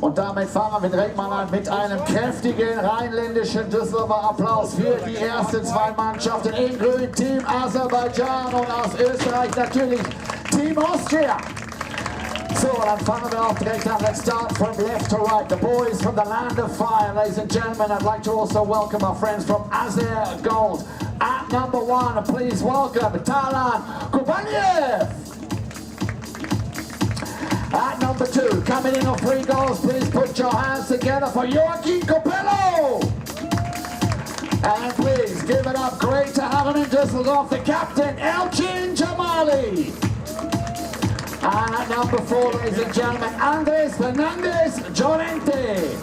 Und damit fangen wir direkt mal an mit einem kräftigen rheinländischen Düsseldorfer Applaus für die ersten zwei Mannschaften in Grün, Team Aserbaidschan, und aus Österreich natürlich Team Austria. So, dann fangen wir auch direkt an. Let's start from left to right. The boys from the land of fire, ladies and gentlemen. I'd like to also welcome our friends from Azer Gold. At number 1, please welcome Talan Kubaniev. At number 2, coming in on 3 goals, please put your hands together for Joachim Polo. And please give it up, great to have him in Dusseldorf, the captain, Elchin Jamali. And at number 4, ladies and gentlemen, Andres Fernandez Llorente.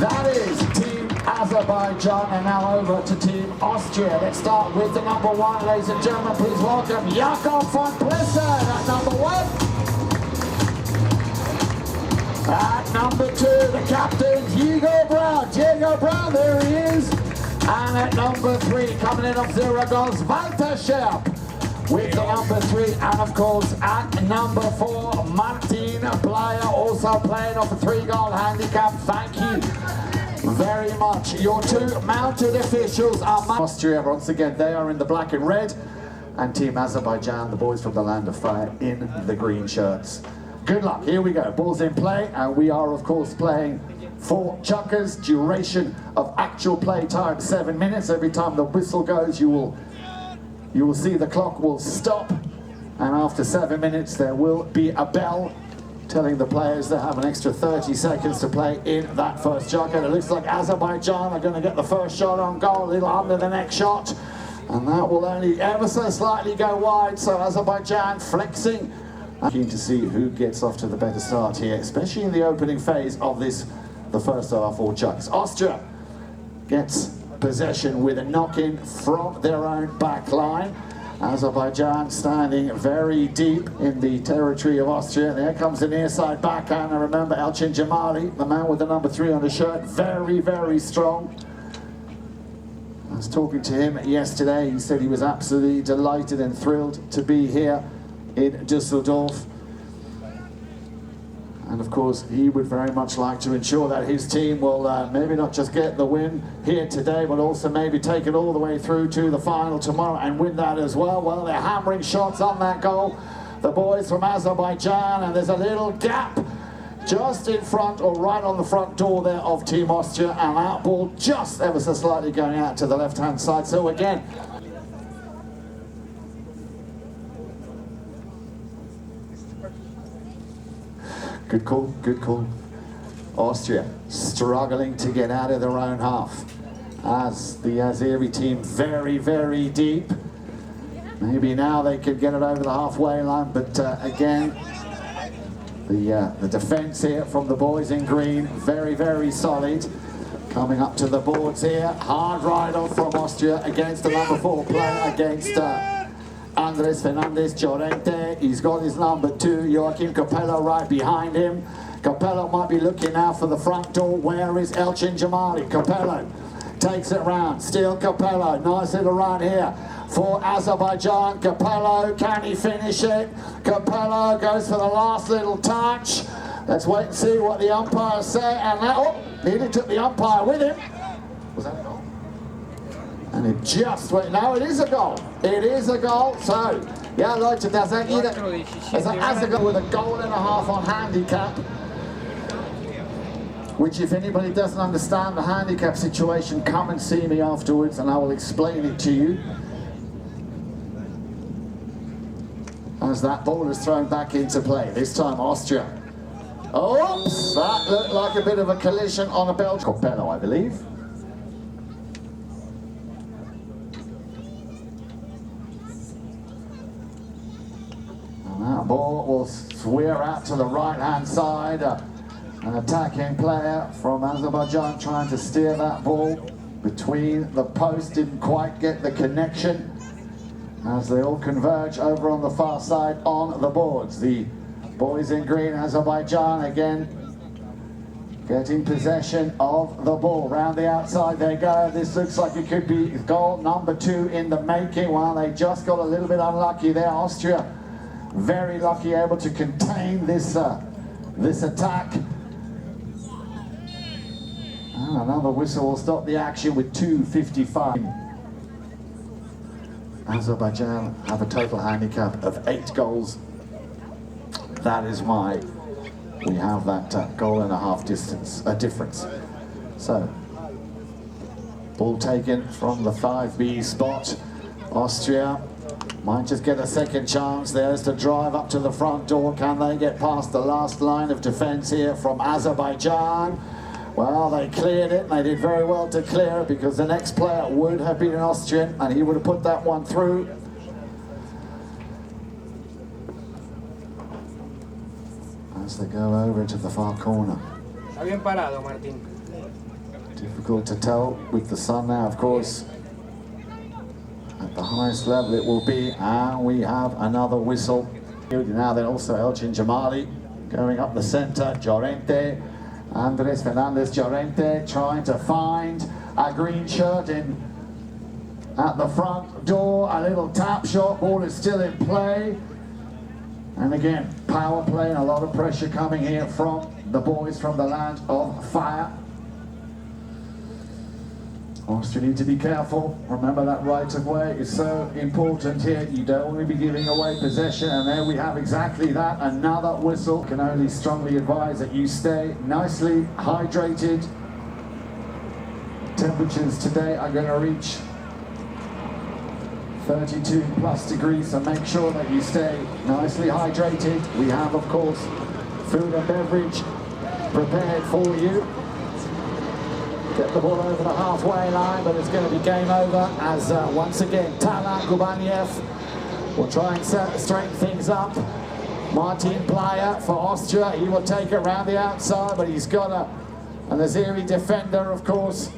That is Team Azerbaijan, and now over to Team Austria. Let's start with the number 1, ladies and gentlemen, please welcome Jakob von Plessen at number 1. At number 2, the captain, Diego Brown. Diego Brown, there he is. And at number 3, coming in off 0 goals, Walter Scherp with the number 3. And of course, at number 4, Martin Playa, also playing off a 3-goal handicap. Thank you very much. Your 2 mounted officials are Austria. Once again, they are in the black and red. And Team Azerbaijan, the boys from the land of fire, in the green shirts. Good luck, here we go, ball's in play, and we are of course playing 4 chukkers, duration of actual play time 7 minutes. Every time the whistle goes, you will see the clock will stop, and after 7 minutes there will be a bell telling the players they have an extra 30 seconds to play in that first chukker. It looks like Azerbaijan are going to get the first shot on goal, a little under the next shot, and that will only ever so slightly go wide, so Azerbaijan flexing. I'm keen to see who gets off to the better start here, especially in the opening phase of this, the first of our 4 chucks. Austria gets possession with a knock-in from their own back line. Azerbaijan standing very deep in the territory of Austria. There comes the near side backhand, and remember Elchin Jamali, the man with the number 3 on his shirt, very, very strong. I was talking to him yesterday. He said he was absolutely delighted and thrilled to be here in Dusseldorf, and of course he would very much like to ensure that his team will maybe not just get the win here today, but also maybe take it all the way through to the final tomorrow and win that as well. Well, they're hammering shots on that goal, the boys from Azerbaijan, and there's a little gap just in front, or right on the front door there, of Team Austria, and that ball just ever so slightly going out to the left hand side. So again, good call, good call. Austria struggling to get out of their own half, as the Azeri team very, very deep. Maybe now they could get it over the halfway line, but again, the defence here from the boys in green, very, very solid. Coming up to the boards here, hard ride off from Austria against the number 4 player, against Andres Fernandez Llorente. He's got his number 2, Joachim Capello, right behind him. Capello might be looking now for the front door. Where is Elchin Jamali? Capello takes it round. Still Capello. Nice little run here for Azerbaijan. Capello, can he finish it? Capello goes for the last little touch. Let's wait and see what the umpires say. And that, nearly took the umpire with him. Was that a goal? And it just went, no, it is a goal. It is a goal. So, yeah, Leute, there's an Azerbaijan with a goal and a half on handicap. Which, if anybody doesn't understand the handicap situation, come and see me afterwards and I will explain it to you. As that ball is thrown back into play, this time Austria. Oops, that looked like a bit of a collision on a Belgian Capello, I believe. That ball will swear out to the right-hand side. An attacking player from Azerbaijan trying to steer that ball between the posts, didn't quite get the connection as they all converge over on the far side on the boards. The boys in green, Azerbaijan, again getting possession of the ball. Round the outside they go. This looks like it could be goal number 2 in the making. Well, they just got a little bit unlucky there. Austria very lucky, able to contain this attack. And another whistle will stop the action with 2:55. Azerbaijan have a total handicap of 8 goals. That is why we have that goal and a half difference. So, ball taken from the 5B spot. Austria might just get a second chance. There's the drive up to the front door. Can they get past the last line of defense here from Azerbaijan? Well, they cleared it, and they did very well to clear it, because the next player would have been an Austrian, and he would have put that one through. As they go over to the far corner. Está bien parado, Martín. Difficult to tell with the sun now, of course. At the highest level it will be, and we have another whistle. Now then also Elchin Jamali going up the centre. Llorente, Andres Fernandez Llorente trying to find a green shirt in at the front door. A little tap shot, ball is still in play. And again, power play and a lot of pressure coming here from the boys from the land of fire. Austria need to be careful. Remember that right of way is so important here. You don't want to be giving away possession, and there we have exactly that. Another whistle. Can only strongly advise that you stay nicely hydrated. Temperatures today are going to reach 32 plus degrees, so make sure that you stay nicely hydrated. We have, of course, food and beverage prepared for you. Get the ball over the halfway line, but it's going to be game over as once again Talan Gubaniev will try and straighten things up. Martin Playa for Austria, he will take it around the outside, but he's got an Azeri defender, of course,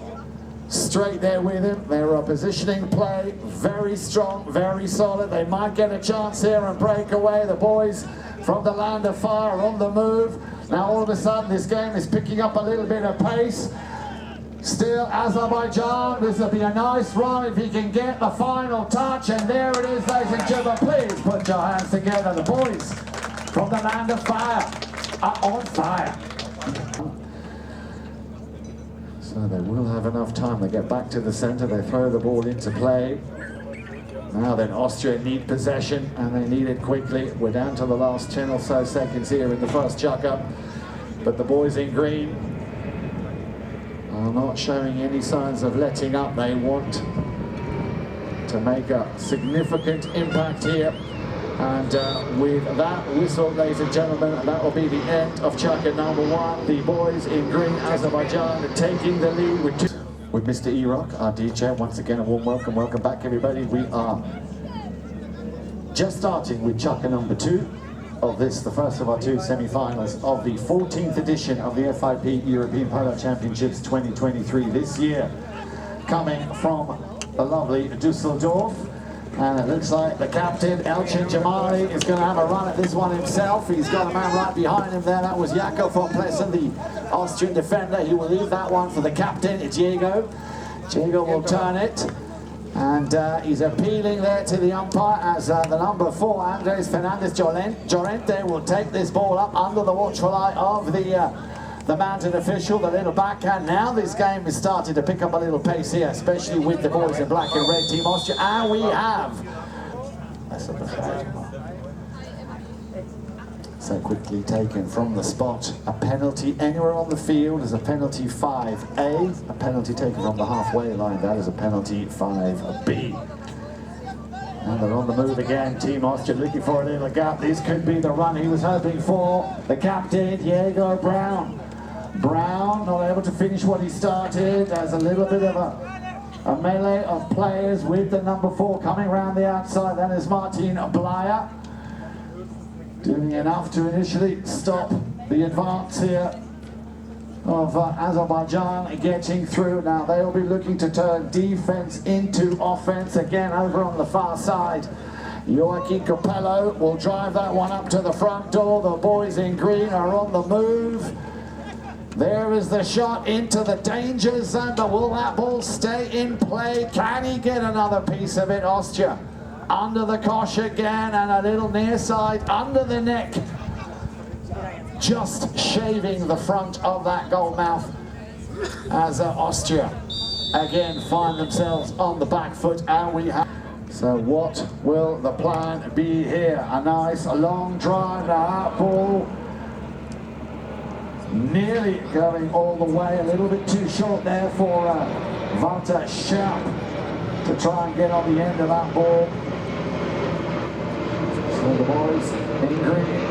straight there with him. They're a positioning play, very strong, very solid. They might get a chance here and break away. The boys from the land of fire are on the move. Now all of a sudden this game is picking up a little bit of pace. Still Azerbaijan, this will be a nice run if he can get the final touch, and there it is, ladies and gentlemen. Please put your hands together. The boys from the land of fire are on fire. So they will have enough time. They get back to the centre, they throw the ball into play. Now then, Austria need possession, and they need it quickly. We're down to the last 10 or so seconds here in the first chuck-up, but the boys in green are not showing any signs of letting up. They want to make a significant impact here, and with that whistle, ladies and gentlemen, that will be the end of chucker number 1. The boys in green, Azerbaijan, taking the lead with Mr. E-Rock, our DJ. Once again, a warm welcome back, everybody. We are just starting with chucker number 2 of this, the first of our 2 semi-finals of the 14th edition of the FIP European Polo Championships 2023 this year, coming from the lovely Dusseldorf. And it looks like the captain, Elchin Jamali, is going to have a run at this one himself. He's got a man right behind him there. That was Jakob von Plessen, the Austrian defender. He will leave that one for the captain, Diego. Diego will turn it. And he's appealing there to the umpire as the number 4, Andres Fernandez Llorente, will take this ball up under the watchful eye of the mounted official, the little backhand. Now this game is starting to pick up a little pace here, especially with the boys in black and red, Team Austria. And we have... So quickly taken from the spot. A penalty anywhere on the field is a penalty 5A. A penalty taken from the halfway line, that is a penalty 5B. And they're on the move again. Team Austria looking for a little gap. This could be the run he was hoping for. The captain, Diego Brown. Brown not able to finish what he started. There's a little bit of a melee of players with the number 4 coming around the outside. Then is Martin Blaya, doing enough to initially stop the advance here of Azerbaijan getting through. Now they'll be looking to turn defense into offense again over on the far side. Joaquin Capello will drive that one up to the front door. The boys in green are on the move. There is the shot into the danger zone, but will that ball stay in play? Can he get another piece of it? Austria under the kosh again, and a little near side under the neck, just shaving the front of that goal mouth. as Austria again find themselves on the back foot, and we have. So what will the plan be here? A nice long drive, that ball nearly going all the way, a little bit too short there for Walter Scherp to try and get on the end of that ball. So the boys in green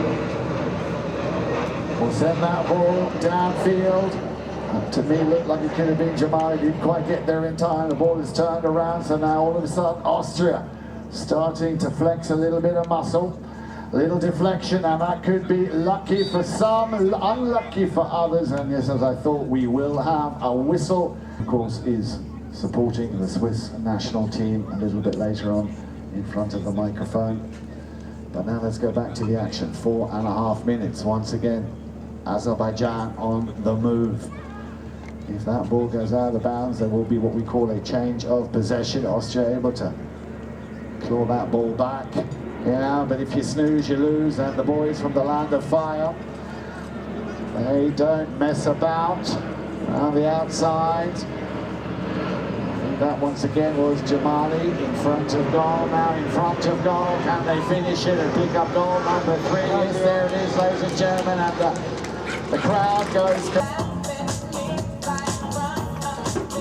will send that ball downfield. To me, looked like it could have been Jamali, didn't quite get there in time. The ball is turned around, so now all of a sudden Austria starting to flex a little bit of muscle, a little deflection, and that could be lucky for some, unlucky for others. And yes, as I thought, we will have a whistle. Of course, is supporting the Swiss national team a little bit later on in front of the microphone. But now let's go back to the action. 4.5 minutes once again. Azerbaijan on the move. If that ball goes out of bounds, there will be what we call a change of possession. Austria able to claw that ball back. Yeah, but if you snooze, you lose. And the boys from the land of fire, they don't mess about on the outside. I think that once again was Jamali in front of goal. Now in front of goal. Can they finish it and pick up goal number 3? Yes, there it is, ladies and gentlemen. And the crowd goes.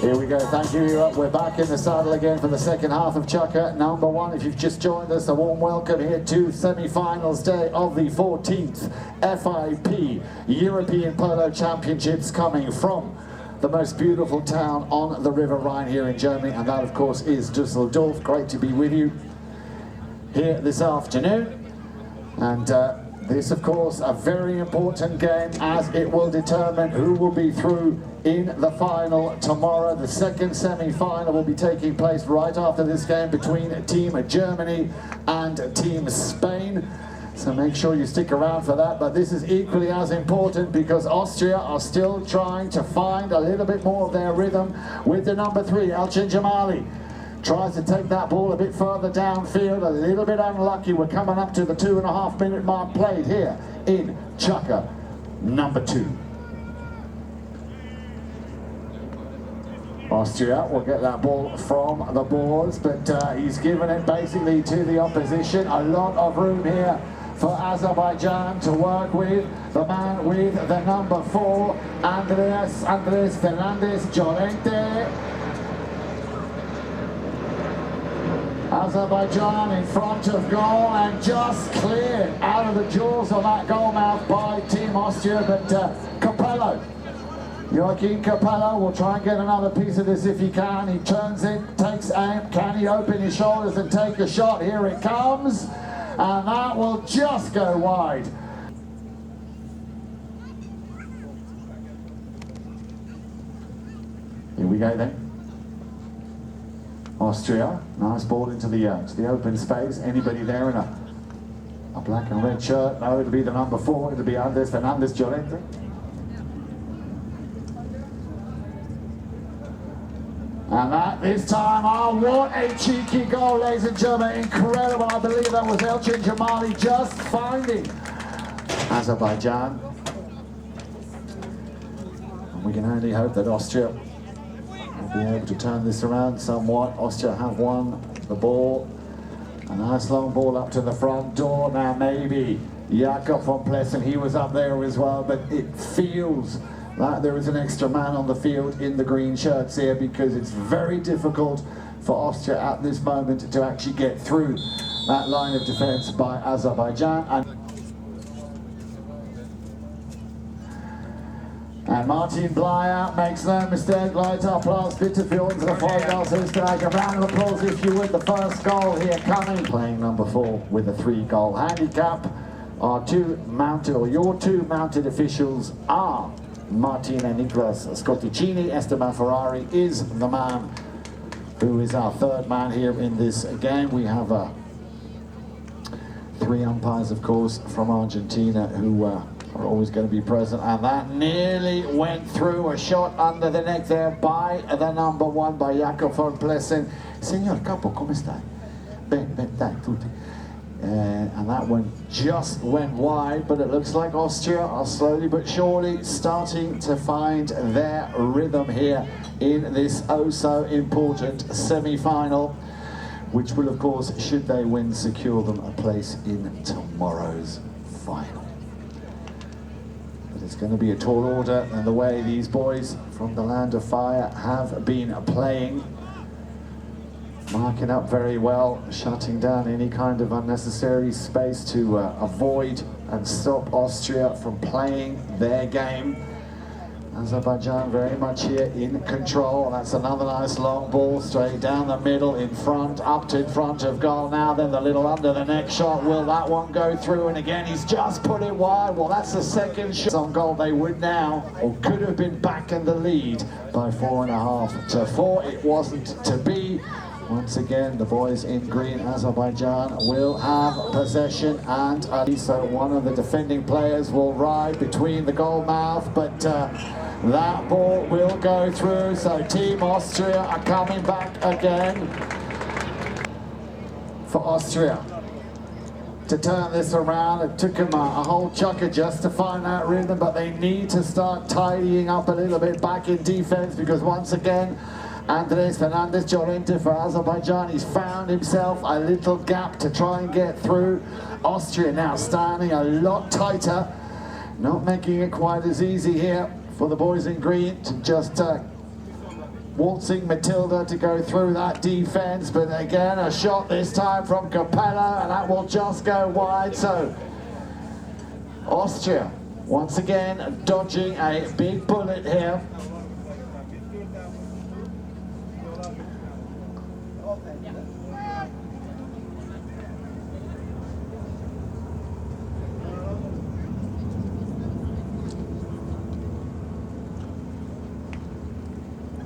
Here we go, thank you. We're back in the saddle again for the second half of Chukka number 1. If you've just joined us, a warm welcome here to semi-finals day of the 14th FIP European Polo Championships, coming from the most beautiful town on the River Rhine here in Germany, and that of course is Dusseldorf. Great to be with you here this afternoon. And this, of course, a very important game, as it will determine who will be through in the final tomorrow. The second semi-final will be taking place right after this game between Team Germany and Team Spain. So make sure you stick around for that. But this is equally as important, because Austria are still trying to find a little bit more of their rhythm with the number 3, Elchin Jamali. Tries to take that ball a bit further downfield, a little bit unlucky. We're coming up to the 2.5 minute mark played here in Chukka number 2. Austria will get that ball from the boards, but he's given it basically to the opposition. A lot of room here for Azerbaijan to work with. The man with the number 4, Andres Fernandez Llorente. Azerbaijan in front of goal, and just cleared out of the jaws of that goal mouth by Team Austria. But Capello, Joachim Capello will try and get another piece of this if he can. He turns it, takes aim. Can he open his shoulders and take a shot? Here it comes, and that will just go wide. Here we go then. Austria, nice ball into the open space. Anybody there in a black and red shirt? No, it'll be the number 4. It'll be Andres Fernandez Llorente. And that this time, oh, what a cheeky goal, ladies and gentlemen. Incredible. I believe that was Elchin Jamali just finding Azerbaijan. And we can only hope that Austria will be able to turn this around somewhat. Austria have won the ball. A nice long ball up to the front door. Now maybe Jakob von Plessen, he was up there as well, but it feels like there is an extra man on the field in the green shirts here, because it's very difficult for Austria at this moment to actually get through that line of defense by Azerbaijan. And Martin Bleier makes no mistake. Leute, Applaus bitte für unsere Freunde aus Österreich. A round of applause if you would. The first goal here coming. Playing number 4 with a 3-goal handicap. Our your two mounted officials are Martin and Nicolas Scotticini. Esteban Ferrari is the man who is our 3rd man here in this game. We have 3 umpires, of course, from Argentina who are always going to be present, and that nearly went through. A shot under the neck there by the number 1, by Jakob von Plessen. Signor Capo, come stai? Ben, dai, tutti. And that one just went wide, but it looks like Austria are slowly but surely starting to find their rhythm here in this oh so important semi-final, which will of course, should they win, secure them a place in tomorrow's final. But it's going to be a tall order, and the way these boys from the Land of Fire have been playing, marking up very well, shutting down any kind of unnecessary space to avoid and stop Austria from playing their game. Azerbaijan very much here in control. That's another nice long ball straight down the middle, in front, up to in front of goal now. Then the little under the neck shot. Will that one go through? And again, he's just put it wide. Well, that's the second shot on goal. They would now, or could have been back in the lead by 4.5 to 4. It wasn't to be. Once again, the boys in green, Azerbaijan, will have possession, and so one of the defending players will ride between the goal mouth, but that ball will go through. So Team Austria are coming back again. For Austria to turn this around, it took them a whole chucker just to find that rhythm, but they need to start tidying up a little bit back in defense, because once again, Andres Fernandez Llorente for Azerbaijan, he's found himself a little gap to try and get through. Austria now standing a lot tighter, not making it quite as easy here for the boys in green to just waltzing Matilda to go through that defense. But again, a shot this time from Capello, and that will just go wide. So Austria once again dodging a big bullet here.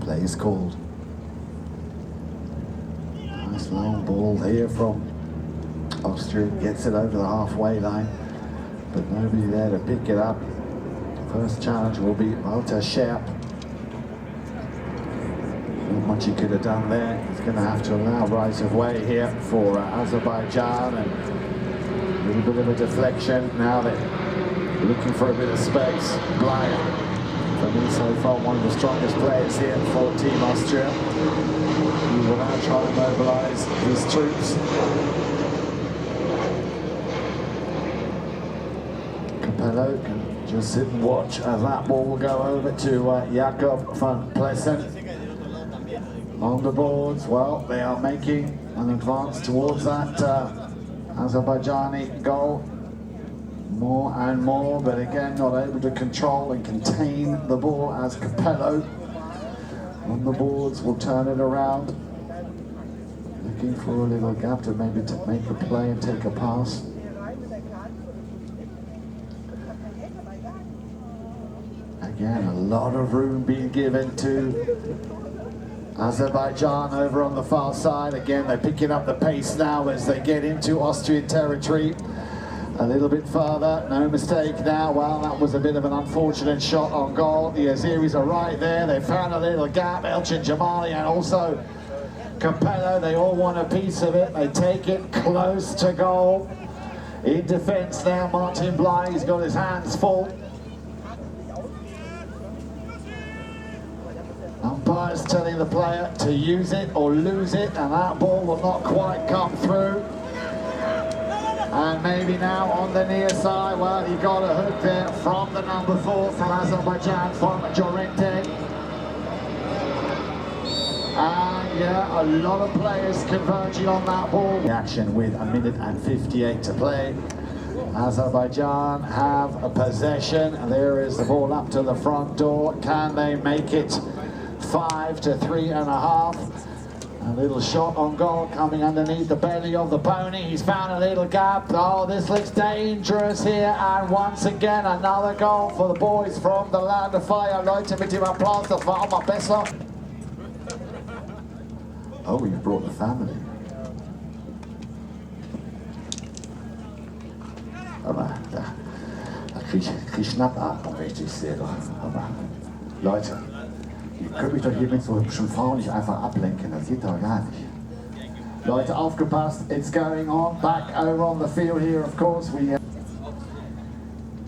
Play is called. Nice long ball here from Austria, gets it over the halfway line, but nobody there to pick it up. First challenge will be Walter Scherp. Not much he could have done there. He's going to have to allow right of way here for Azerbaijan, and a little bit of a deflection. Now they're looking for a bit of space. Blyer, for me so far, one of the strongest players here for Team Austria. He will now try and mobilise his troops. Capello can just sit and watch as that ball will go over to Jakob van Plessen. On the boards, well, they are making an advance towards that Azerbaijani goal. More and more, but again, not able to control and contain the ball as Capello on the boards will turn it around. Looking for a little gap to maybe to make a play and take a pass. Again, a lot of room being given to Azerbaijan over on the far side. Again, they're picking up the pace now as they get into Austrian territory. A little bit further, no mistake now. Well, that was a bit of an unfortunate shot on goal. The Azeris are right there. They found a little gap. Elchin Jamali and also Capello, they all want a piece of it. They take it close to goal. In defence now, Martin Bly, he's got his hands full. Umpire's telling the player to use it or lose it, and that ball will not quite come through. And maybe now on the near side, well, he got a hook there from the number 4 from Azerbaijan, from Llorente. And yeah, a lot of players converging on that ball. The action with 1:58 to play. Azerbaijan have a possession. There is the ball up to the front door. Can they make it 5 to 3.5? A little shot on goal coming underneath the belly of the pony. He's found a little gap. Oh, this looks dangerous here. And once again, another goal for the boys from the Land of Fire. Leute mit dem Applaus, das war auch mal besser. Oh, you brought the family. Aber da krieg ich Schnappatmung, wenn ich dich sehe. Aber Leute, ihr könnt mich doch hier mit so hübschen Frauen nicht einfach ablenken, das geht doch gar nicht. Leute aufgepasst, it's going on. Back over on the field here, of course. We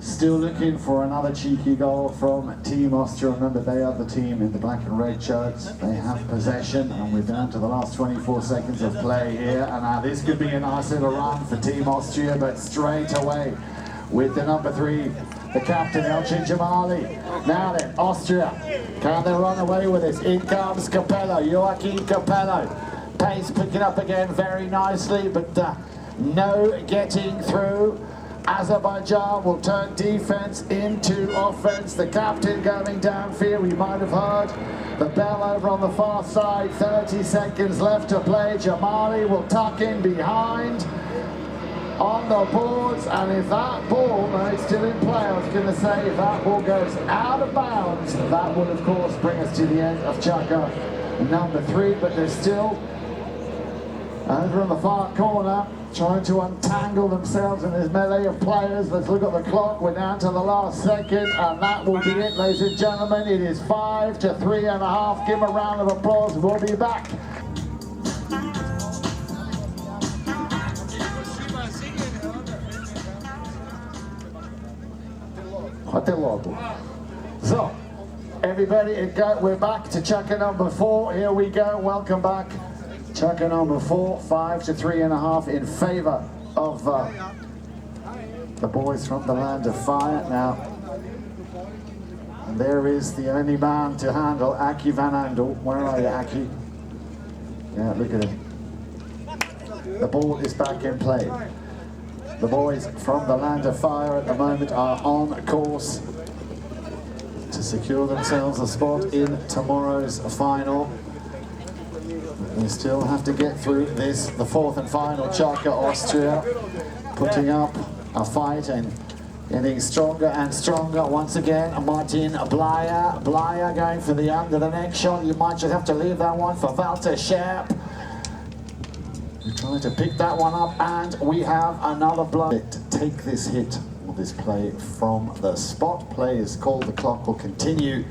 still looking for another cheeky goal from Team Austria. Remember, they are the team in the black and red shirts. They have possession, and we're down to the last 24 seconds of play here. And now this could be a nice little run for Team Austria, but straight away with the number 3, the captain, Elchin Jamali. Now then, Austria, can they run away with this? In comes Capello, Joachim Capello. Pace picking up again very nicely, but no getting through. Azerbaijan will turn defense into offense. The captain going downfield. We might have heard the bell over on the far side. 30 seconds left to play. Jamali will tuck in behind on the boards, and if that ball, no, it's still in play. I was going to say, if that ball goes out of bounds, that will of course bring us to the end of chukka number 3, but there's still over in the far corner trying to untangle themselves in this melee of players. Let's look at the clock. We're down to the last second, and that will be it, ladies and gentlemen. It is 5 to 3.5. Give a round of applause. We'll be back. So, everybody, we're back to chukka number 4. Here we go. Welcome back. Chukka number 4, 5 to 3.5 in favour of the boys from the land of fire. Now, and there is the only man to handle, Aki van Andel. Where are you, Aki? Yeah, look at him. The ball is back in play. The boys from the land of fire at the moment are on course to secure themselves a spot in tomorrow's final. They still have to get through this, the 4th and final chukka. Austria putting up a fight and getting stronger and stronger. Once again, Martin Blyer going for the under the neck shot. You might just have to leave that one for Walter Scherp. We're trying to pick that one up, and we have another blow. Take this hit or this play from the spot. Play is called. The clock will continue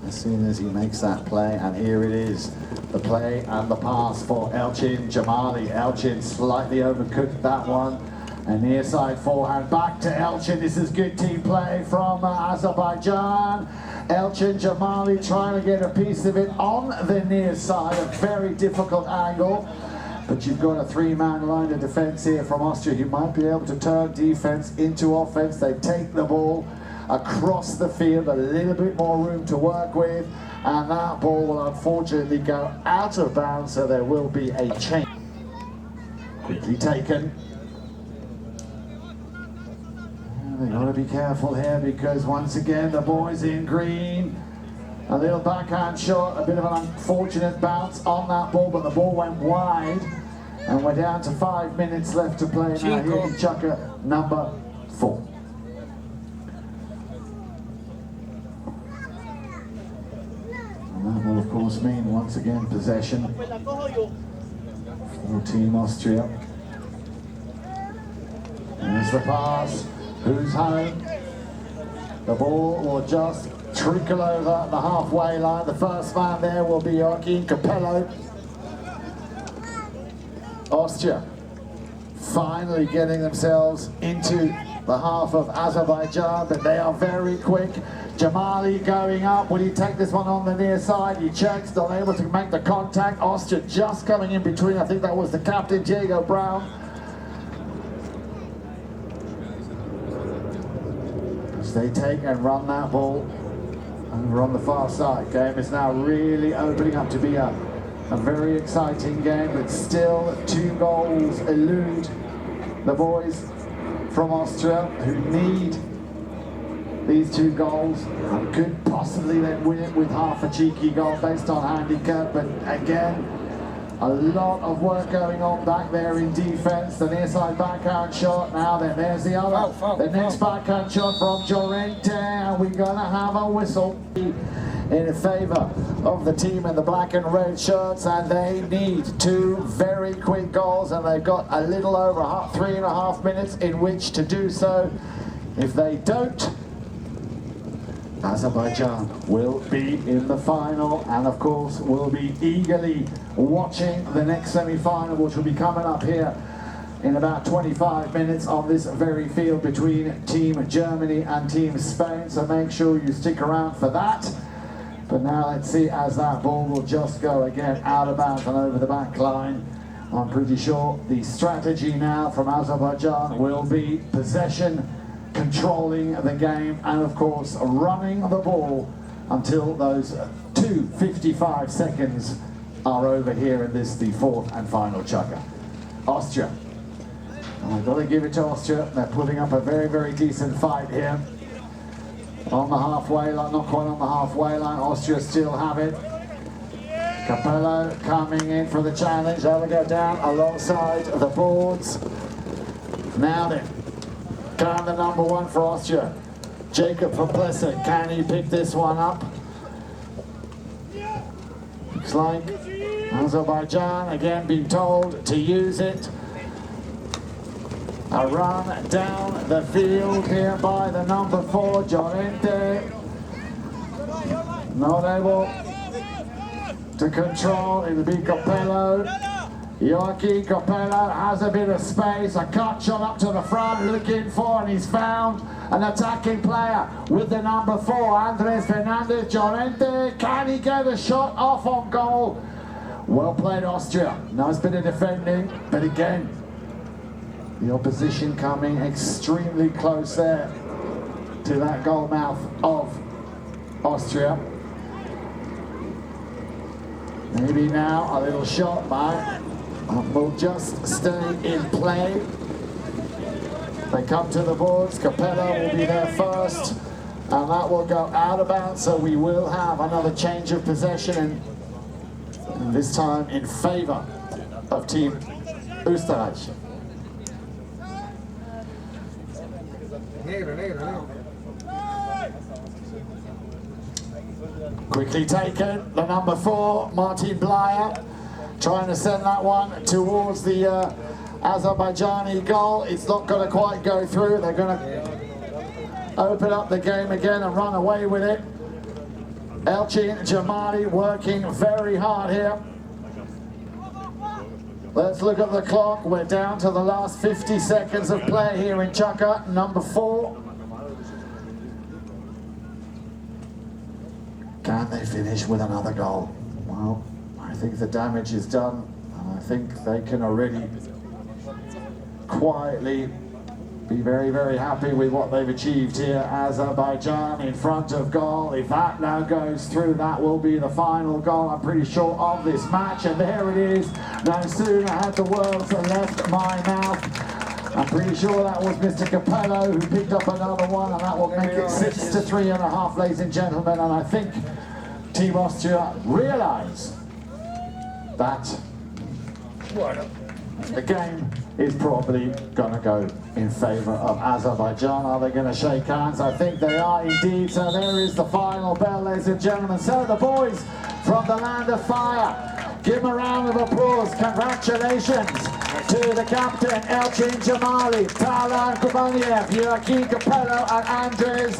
as soon as he makes that play, and here it is. The play and the pass for Elchin Jamali. Elchin slightly overcooked that one. A near side forehand back to Elchin. This is good team play from Azerbaijan. Elchin Jamali trying to get a piece of it on the near side. A very difficult angle. But you've got a 3-man line of defense here from Austria. You might be able to turn defense into offense. They take the ball across the field, a little bit more room to work with, and that ball will unfortunately go out of bounds, so there will be a change. Quickly taken. They've got to be careful here, because once again the boys in green, a little backhand shot, a bit of an unfortunate bounce on that ball, but the ball went wide, and we're down to 5 minutes left to play now. Here in chukka number 4. And that will of course mean once again possession for Team Austria. There's the pass. Who's home? The ball will just trickle over the halfway line. The first man there will be Joachim Capello. Austria finally getting themselves into the half of Azerbaijan, but they are very quick. Jamali going up. Will he take this one on the near side? He checks, not able to make the contact. Austria just coming in between. I think that was the captain, Diego Brown. As they take and run that ball over on the far side. Game is now really opening up to be a very exciting game, but still 2 goals elude the boys from Austria, who need these 2 goals and could possibly then win it with half a cheeky goal based on handicap. But again, a lot of work going on back there in defense. The near side backhand shot. Now then, there's the other. The next backhand shot from Llorente, and we're gonna have a whistle in favour of the team in the black and red shirts, and they need 2 very quick goals, and they've got a little over 3.5 minutes in which to do so. If they don't, Azerbaijan will be in the final, and of course we'll be eagerly watching the next semi-final, which will be coming up here in about 25 minutes on this very field between Team Germany and Team Spain, so make sure you stick around for that. But now let's see, as that ball will just go again out of bounds and over the back line. I'm pretty sure the strategy now from Azerbaijan will be possession, controlling the game, and of course running the ball until those 2:55 seconds are over here in this, the fourth and final chukker. Austria. I've got to give it to Austria. They're putting up a very, very decent fight here. On the halfway line, not quite on the halfway line, Austria still have it. Capello coming in for the challenge. They'll go down alongside the boards. Now then, can the number one for Austria, Jacob van Plessen, can he pick this one up? Looks like Azerbaijan again being told to use it. A run down the field here by the number 4, Llorente. Not able to control, it'll be Capello. Joaquin Capello has a bit of space, a cut shot up to the front, looking for, and he's found an attacking player with the number 4, Andres Fernandez. Llorente, can he get a shot off on goal? Well played, Austria. Nice bit of defending, but again, the opposition coming extremely close there to that goal mouth of Austria. Maybe now a little shot by will just stay in play. They come to the boards. Capello will be there first, and that will go out of bounds. So we will have another change of possession, and this time in favour of Team Österreich. Quickly taken, the number 4, Martin Blyer, trying to send that one towards the Azerbaijani goal. It's not going to quite go through. They're going to open up the game again and run away with it. Elchin Jamali working very hard here. Let's look at the clock. We're down to the last 50 seconds of play here in chukker number 4. Can they finish with another goal? Well, I think the damage is done, and I think they can already quietly be very, very happy with what they've achieved here. Azerbaijan in front of goal. If that now goes through, that will be the final goal, I'm pretty sure, of this match. And there it is. No sooner had the words left my mouth, I'm pretty sure that was Mr. Capello who picked up another one, and that will make it 6-3.5, ladies and gentlemen. And I think Team Austria realise that the game is probably going to go in favour of Azerbaijan. Are they going to shake hands? I think they are indeed. So there is the final bell, ladies and gentlemen. So the boys from the land of fire, give them a round of applause. Congratulations to the captain, Elchin Jamali, Talan Kubaniev, Joaquin Capello and Andres